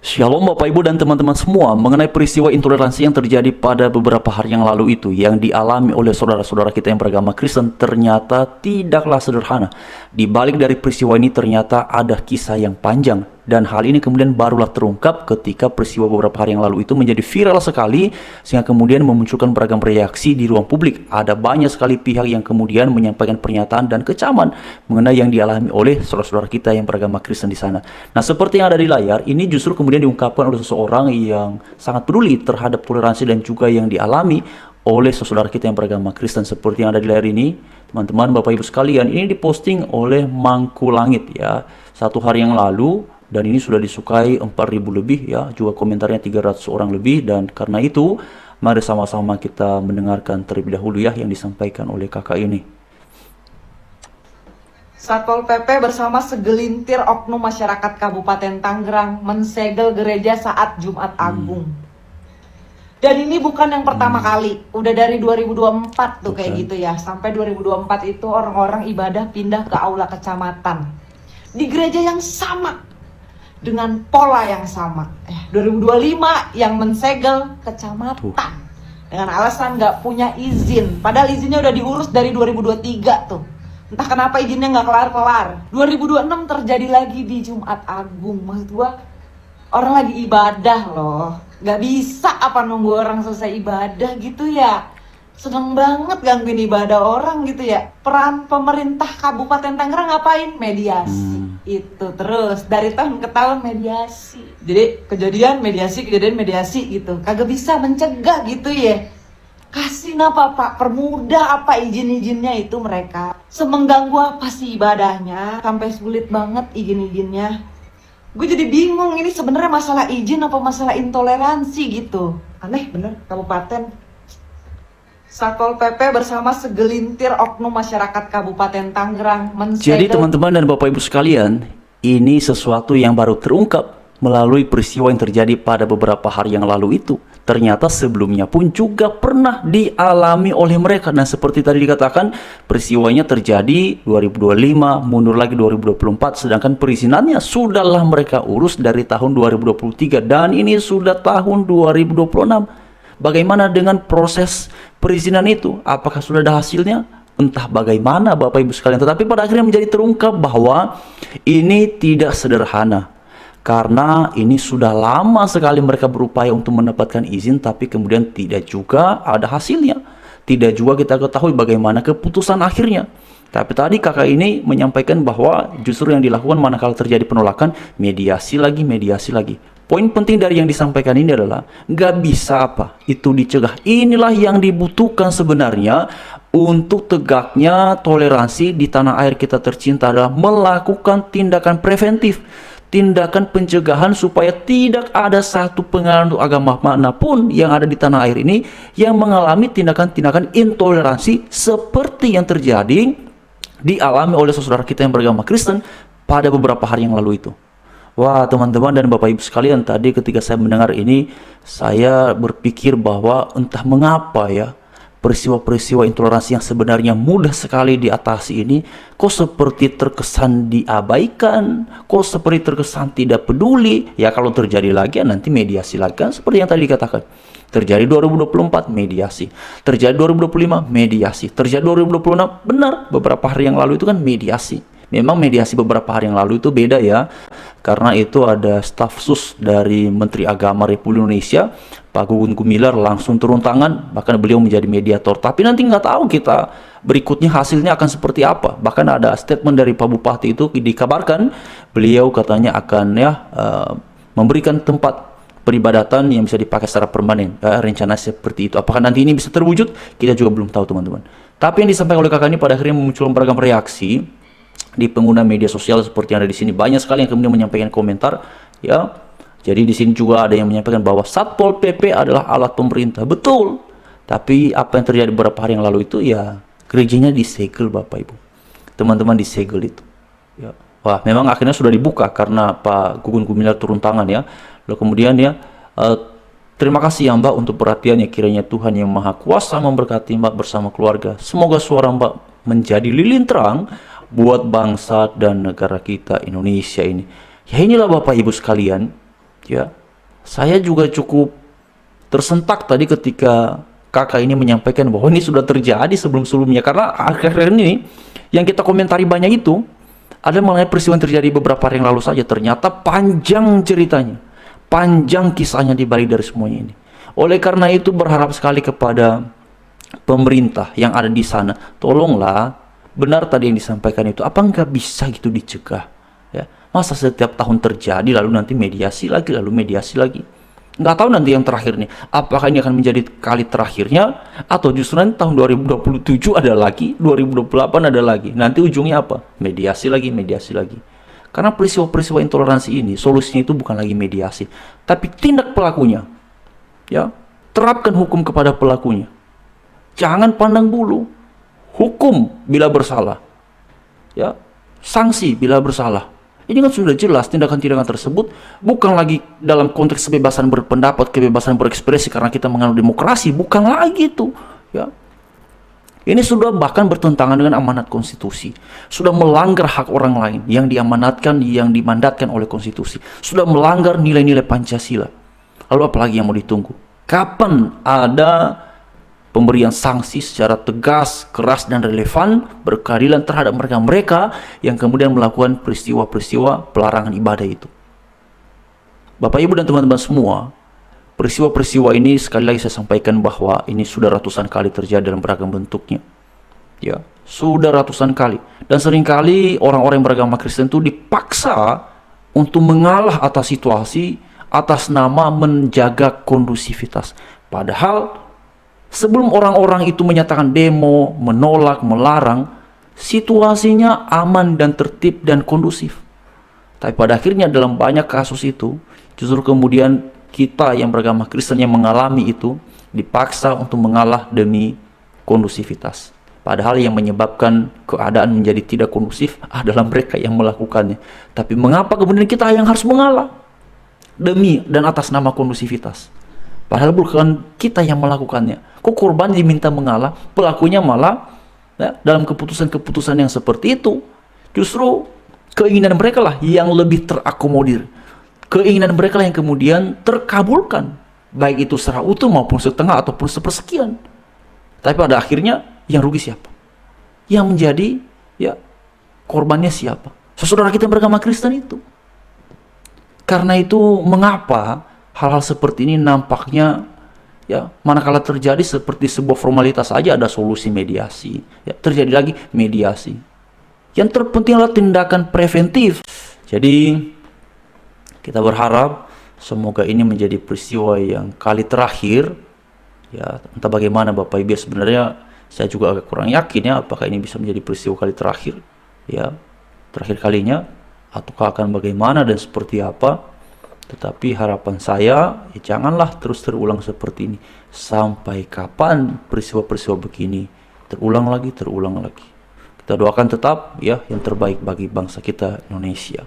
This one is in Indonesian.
Shalom Bapak Ibu dan teman-teman semua. Mengenai peristiwa intoleransi yang terjadi pada beberapa hari yang lalu itu, yang dialami oleh saudara-saudara kita yang beragama Kristen, ternyata tidaklah sederhana. Di balik dari peristiwa ini ternyata ada kisah yang panjang. Dan hal ini kemudian barulah terungkap ketika peristiwa beberapa hari yang lalu itu menjadi viral sekali, sehingga kemudian memunculkan beragam reaksi di ruang publik. Ada banyak sekali pihak yang kemudian menyampaikan pernyataan dan kecaman mengenai yang dialami oleh saudara-saudara kita yang beragama Kristen di sana. Nah, seperti yang ada di layar, ini justru kemudian diungkapkan oleh seseorang yang sangat peduli terhadap toleransi dan juga yang dialami oleh saudara kita yang beragama Kristen. Seperti yang ada di layar ini, teman-teman, Bapak Ibu sekalian, ini diposting oleh Mangku Langit ya, 1 hari yang lalu. Dan ini sudah disukai 4.000 lebih ya, juga komentarnya 300 orang lebih. Dan karena itu, mari sama-sama kita mendengarkan terlebih dahulu ya yang disampaikan oleh kakak ini. Satpol PP bersama segelintir oknum masyarakat Kabupaten Tangerang mensegel gereja saat Jumat Agung. Dan ini bukan yang pertama kali, udah dari 2024 tuh kayak gitu ya. Sampai 2024 itu orang-orang ibadah pindah ke aula kecamatan di gereja yang sama, dengan pola yang sama. 2025 yang mensegel kecamatan dengan alasan nggak punya izin, padahal izinnya udah diurus dari 2023 tuh. Entah kenapa izinnya nggak kelar-kelar. 2026 terjadi lagi di Jumat Agung. Maksud gua, orang lagi ibadah loh, nggak bisa apa nunggu orang selesai ibadah gitu ya. Seneng banget gangguin ibadah orang gitu ya. Peran pemerintah Kabupaten Tangerang ngapain? Mediasi. Itu terus dari tahun ke tahun mediasi. Jadi kejadian mediasi gitu. Kagak bisa mencegah gitu ya. Kasih apa Pak? Permudah apa izin-izinnya itu mereka. Semengganggu apa sih ibadahnya sampai sulit banget izin-izinnya. Gue jadi bingung, ini sebenarnya masalah izin apa masalah intoleransi gitu. Aneh bener kabupaten. Satpol PP bersama segelintir oknum masyarakat Kabupaten Tangerang mensegel. Jadi teman-teman dan Bapak Ibu sekalian, ini sesuatu yang baru terungkap melalui peristiwa yang terjadi pada beberapa hari yang lalu itu. Ternyata sebelumnya pun juga pernah dialami oleh mereka. Dan seperti tadi dikatakan, peristiwanya terjadi 2025, mundur lagi 2024. Sedangkan perizinannya sudahlah mereka urus dari tahun 2023. Dan ini sudah tahun 2026. Bagaimana dengan proses perizinan itu? Apakah sudah ada hasilnya? Entah bagaimana Bapak Ibu sekalian. Tetapi pada akhirnya menjadi terungkap bahwa ini tidak sederhana. Karena ini sudah lama sekali mereka berupaya untuk mendapatkan izin, tapi kemudian tidak juga ada hasilnya. Tidak juga kita ketahui bagaimana keputusan akhirnya. Tapi tadi kakak ini menyampaikan bahwa justru yang dilakukan manakala terjadi penolakan, mediasi lagi. Poin penting dari yang disampaikan ini adalah nggak bisa apa itu dicegah. Inilah yang dibutuhkan sebenarnya untuk tegaknya toleransi di tanah air kita tercinta, adalah melakukan tindakan preventif, tindakan pencegahan supaya tidak ada satu penganut agama manapun yang ada di tanah air ini yang mengalami tindakan-tindakan intoleransi seperti yang terjadi dialami oleh saudara kita yang beragama Kristen pada beberapa hari yang lalu itu. Wah, teman-teman dan Bapak Ibu sekalian, tadi ketika saya mendengar ini, saya berpikir bahwa entah mengapa ya, peristiwa-peristiwa intoleransi yang sebenarnya mudah sekali diatasi ini, kok seperti terkesan diabaikan, kok seperti terkesan tidak peduli. Ya kalau terjadi lagi ya nanti mediasi lagi, kan seperti yang tadi dikatakan. Terjadi 2024 mediasi, terjadi 2025 mediasi, terjadi 2026, benar beberapa hari yang lalu itu kan mediasi. Memang mediasi beberapa hari yang lalu itu beda ya, karena itu ada staf sus dari Menteri Agama Republik Indonesia, Pak Gugun Gumilar, langsung turun tangan, bahkan beliau menjadi mediator. Tapi nanti nggak tahu kita berikutnya hasilnya akan seperti apa. Bahkan ada statement dari Pak Bupati itu dikabarkan, beliau katanya akan memberikan tempat peribadatan yang bisa dipakai secara permanen. Rencana seperti itu. Apakah nanti ini bisa terwujud? Kita juga belum tahu teman-teman. Tapi yang disampaikan oleh kakak ini pada akhirnya memunculkan beragam reaksi di pengguna media sosial seperti yang ada di sini. Banyak sekali yang kemudian menyampaikan komentar ya. Jadi di sini juga ada yang menyampaikan bahwa Satpol PP adalah alat pemerintah. Betul. Tapi apa yang terjadi beberapa hari yang lalu itu ya, gerejanya disegel Bapak Ibu. Teman-teman, disegel itu. Ya. Wah, memang akhirnya sudah dibuka karena Pak Gugun Gumilar turun tangan ya. Lalu kemudian ya, terima kasih ya Mbak untuk perhatiannya. Kiranya Tuhan yang Maha Kuasa memberkati Mbak bersama keluarga. Semoga suara Mbak menjadi lilin terang buat bangsa dan negara kita Indonesia ini. Ya inilah Bapak Ibu sekalian, Ya, saya juga cukup tersentak tadi ketika kakak ini menyampaikan bahwa ini sudah terjadi sebelum-sebelumnya, karena akhir-akhir ini yang kita komentari banyak itu ada mengenai peristiwa yang terjadi beberapa hari yang lalu saja. Ternyata panjang ceritanya, panjang kisahnya di balik dari semuanya ini. Oleh karena itu berharap sekali kepada pemerintah yang ada di sana, tolonglah, benar tadi yang disampaikan itu, apa nggak bisa gitu dicegah? Ya, masa setiap tahun terjadi lalu nanti mediasi lagi, lalu mediasi lagi? Nggak tahu nanti yang terakhir nih, apakah ini akan menjadi kali terakhirnya, atau justru nanti tahun 2027 ada lagi, 2028 ada lagi, nanti ujungnya apa? Mediasi lagi, mediasi lagi. Karena peristiwa-peristiwa intoleransi ini, solusinya itu bukan lagi mediasi, tapi tindak pelakunya. Ya, terapkan hukum kepada pelakunya. Jangan pandang bulu. Hukum bila bersalah. Ya, sanksi bila bersalah. Ini kan sudah jelas tindakan-tindakan tersebut bukan lagi dalam konteks kebebasan berpendapat, kebebasan berekspresi karena kita menganut demokrasi, bukan lagi itu, ya. Ini sudah bahkan bertentangan dengan amanat konstitusi. Sudah melanggar hak orang lain yang diamanatkan, yang dimandatkan oleh konstitusi. Sudah melanggar nilai-nilai Pancasila. Lalu apalagi yang mau ditunggu? Kapan ada pemberian sanksi secara tegas, keras, dan relevan, berkeadilan terhadap mereka-mereka yang kemudian melakukan peristiwa-peristiwa pelarangan ibadah itu? Bapak, Ibu, dan teman-teman semua, peristiwa-peristiwa ini sekali lagi saya sampaikan bahwa ini sudah ratusan kali terjadi dalam beragam bentuknya. Ya, sudah ratusan kali. Dan seringkali orang-orang yang beragama Kristen itu dipaksa untuk mengalah atas situasi, atas nama menjaga kondusivitas. Padahal sebelum orang-orang itu menyatakan demo, menolak, melarang, situasinya aman dan tertib dan kondusif. Tapi pada akhirnya dalam banyak kasus itu, justru kemudian kita yang beragama Kristen yang mengalami itu dipaksa untuk mengalah demi kondusivitas. Padahal yang menyebabkan keadaan menjadi tidak kondusif adalah mereka yang melakukannya. Tapi mengapa kemudian kita yang harus mengalah demi dan atas nama kondusivitas? Padahal bukan kita yang melakukannya. Kok korban diminta mengalah, pelakunya malah ya, dalam keputusan-keputusan yang seperti itu, justru keinginan mereka lah yang lebih terakomodir. Keinginan mereka lah yang kemudian terkabulkan, baik itu secara utuh maupun setengah ataupun sepersekian. Tapi pada akhirnya yang rugi siapa? Yang menjadi ya korbannya siapa? Saudara kita yang beragama Kristen itu. Karena itu mengapa hal-hal seperti ini nampaknya ya manakala terjadi seperti sebuah formalitas saja ada solusi mediasi, ya terjadi lagi mediasi. Yang terpenting adalah tindakan preventif. Jadi kita berharap semoga ini menjadi peristiwa yang kali terakhir. Ya entah bagaimana Bapak Ibu, sebenarnya saya juga agak kurang yakin ya apakah ini bisa menjadi peristiwa kali terakhir, ya terakhir kalinya, ataukah akan bagaimana dan seperti apa. Tetapi harapan saya, ya janganlah terus terulang seperti ini. Sampai kapan peristiwa-peristiwa begini terulang lagi, terulang lagi. Kita doakan tetap ya yang terbaik bagi bangsa kita Indonesia.